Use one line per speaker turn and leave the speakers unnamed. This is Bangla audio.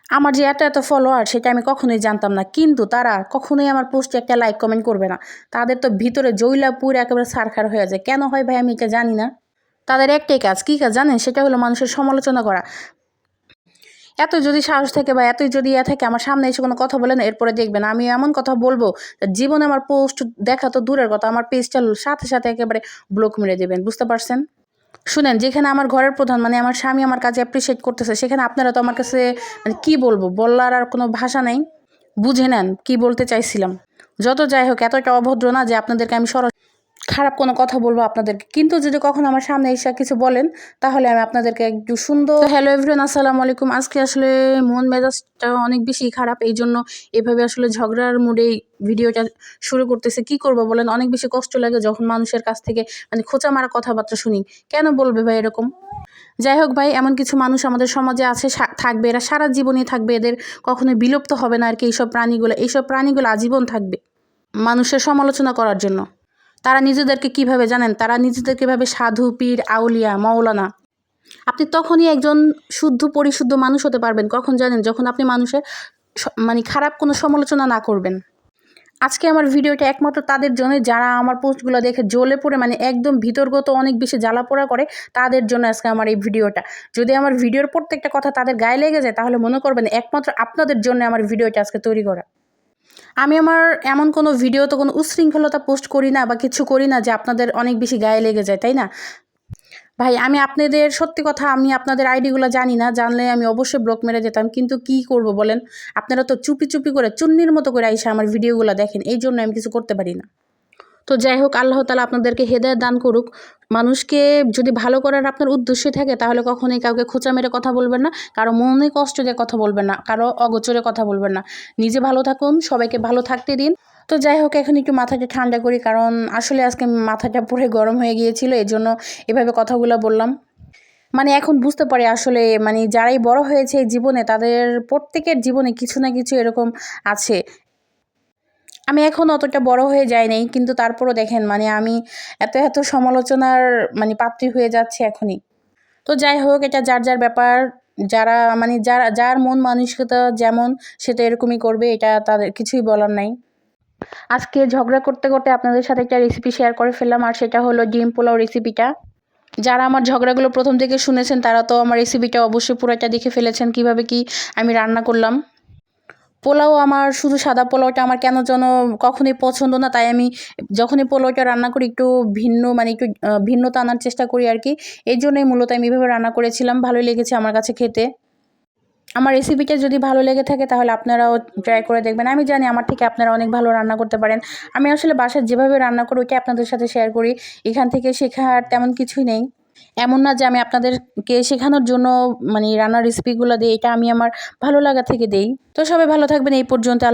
আমার যে এত ফলোয়ার সেটা আমি কখনোই জানতাম না, কিন্তু তারা কখনোই আমার পোস্টে একটা লাইক কমেন্ট করবে না। তাদের তো ভিতরে জৈলাপুর একেবারে সারখার হয়ে যায়। কেন হয় ভাই আমি এটা জানি না। তাদের একটাই কাজ, কী কাজ জানেন? সেটা হলো মানুষের সমালোচনা করা। এত যদি সাহস থাকে বা এতই যদি থাকে, আমার সামনে এসে কোনো কথা বলে না, এরপরে দেখবেন আমি এমন কথা বলবো জীবনে আমার পোস্ট দেখা তো দূরের কথা, আমার পেজটা সাথে সাথে একেবারে ব্লক মেরে দেবেন। বুঝতে পারছেন? শুনেন, যেখানে আমার ঘরের প্রধান মানে আমার স্বামী আমার কাজে অ্যাপ্রিসিয়েট করতেছে, সেখানে আপনারা তো আমার কাছে মানে কী বলবো, বলার আর কোনো ভাষা নেই। বুঝে নেন কি বলতে চাইছিলাম। যত যাই হোক, এতটা অভদ্র না যে আপনাদেরকে আমি খারাপ কোনো কথা বলবো আপনাদেরকে, কিন্তু যদি কখনো আমার সামনে এসে কিছু বলেন তাহলে আমি আপনাদেরকে একটু সুন্দর। হ্যালো এভরিওয়ান, আসসালামু আলাইকুম। আজকে আসলে মন মেজাজটা অনেক বেশি খারাপ, এই জন্য এভাবে আসলে ঝগড়ার মুডেই ভিডিওটা শুরু করতেছে। কি করবো বলেন, অনেক বেশি কষ্ট লাগে যখন মানুষের কাছ থেকে মানে খোঁচা মারা কথাবার্তা শুনি। কেন বলবে ভাই এরকম? যাই হোক ভাই, এমন কিছু মানুষ আমাদের সমাজে আছে, থাকবে, এরা সারা জীবনই থাকবে, এদের কখনোই বিলুপ্ত হবে না আর কি। এইসব প্রাণীগুলো আজীবন থাকবে মানুষের সমালোচনা করার জন্য। তারা নিজেদেরকে কিভাবে জানেন? তারা নিজেদেরকে ভাবে সাধু, পীর, আউলিয়া, মাওলানা। আপনি তখনই একজন শুদ্ধ পরিশুদ্ধ মানুষ হতে পারবেন কখন জানেন? যখন আপনি মানুষের মানে খারাপ কোনো সমালোচনা না করবেন। আজকে আমার ভিডিওটা একমাত্র তাদের জন্য যারা আমার পোস্টগুলো দেখে জ্বলে পড়ে মানে একদম ভিতরগত অনেক বেশি জ্বালাপোড়া করে, তাদের জন্য আজকে আমার এই ভিডিওটা। যদি আমার ভিডিওর প্রত্যেকটা কথা তাদের গায়ে লেগে যায় তাহলে মনে করবেন একমাত্র আপনাদের জন্য আমার ভিডিওটা আজকে তৈরি করা। আমি আমার এমন কোনো ভিডিও তো কোনো উচ্ছৃঙ্খলতা পোস্ট করি না বা কিছু করি না যে আপনাদের অনেক বেশি গায়ে লেগে যায়, তাই না? ভাই আমি আপনাদের সত্যি কথা, আমি আপনাদের আইডিগুলো জানি না, জানলে আমি অবশ্যই ব্লক মেরে যেতাম, কিন্তু কি করব বলেন? আপনারা তো চুপি চুপি করে চুন্নির মতো করে আইসা আমার ভিডিওগুলো দেখেন, এই জন্য আমি কিছু করতে পারি না। তো যাই হোক, আল্লাহ তাআলা আপনাদেরকে হেদায়েত দান করুক। মানুষকে যদি ভালো করার আপনার উদ্দেশ্য থাকে তাহলে কখনোই কাউকে খোঁচা মেরে কথা বলবেন না, কারো মনে কষ্ট দিয়ে কথা বলবেন না, কারো অগোচরে কথা বলবেন না। নিজে ভালো থাকুন, সবাইকে ভালো থাকতে দিন। তো যাই হোক, এখন একটু মাথাটা ঠান্ডা করি, কারণ আসলে আজকে মাথাটা পুরো গরম হয়ে গিয়েছিল, এজন্য এভাবে কথাগুলো বললাম। মানে এখন বুঝতে পারি আসলে মানে যারাই বড় হয়েছে এই জীবনে, তাদের প্রত্যেকের জীবনে কিছু না কিছু এরকম আছে। আমি এখন অতটা বড় হয়ে যাই নাই, কিন্তু তারপরও দেখেন মানে আমি এত সমালোচনার মানে পাত্রী হয়ে যাচ্ছি এখনই। তো যাই হোক, এটা যার যার ব্যাপার। যারা মানে যার মন মানসিকতা যেমন, সে তো এরকমই করবে, এটা তাদের কিছুই বলার নাই। আজকে ঝগড়া করতে করতে আপনাদের সাথে একটা রেসিপি শেয়ার করে ফেললাম, আর সেটা হলো ডিম পোলাও রেসিপিটা। যারা আমার ঝগড়াগুলো প্রথম থেকে শুনেছেন তারা তো আমার রেসিপিটা অবশ্যই পুরোটা দেখে ফেলেছেন, কিভাবে কি আমি রান্না করলাম। পোলাও আমার শুধু সাদা পোলাওটা আমার কেন যেন কখনোই পছন্দ না, তাই আমি যখনই পোলাওটা রান্না করি একটু ভিন্ন মানে একটু ভিন্নতা আনার চেষ্টা করি আর কি। এই জন্যই মূলত আমি এভাবে রান্না করেছিলাম, ভালোই লেগেছে আমার কাছে খেতে। আমার রেসিপিটা যদি ভালো লেগে থাকে তাহলে আপনারাও ট্রাই করে দেখবেন। আমি জানি আমার থেকে আপনারা অনেক ভালো রান্না করতে পারেন। আমি আসলে বাসায় যেভাবে রান্না করি ওইটা আপনাদের সাথে শেয়ার করি। এখান থেকে শেখার তেমন কিছুই নেই। এমন না যে আমি আপনাদেরকে শেখানোর জন্য মানে রান্নার রেসিপিগুলো দিই, এটা আমি আমার ভালো লাগা থেকে দেই। তো সবাই ভালো থাকবেন, এই পর্যন্ত। আল্লাহ।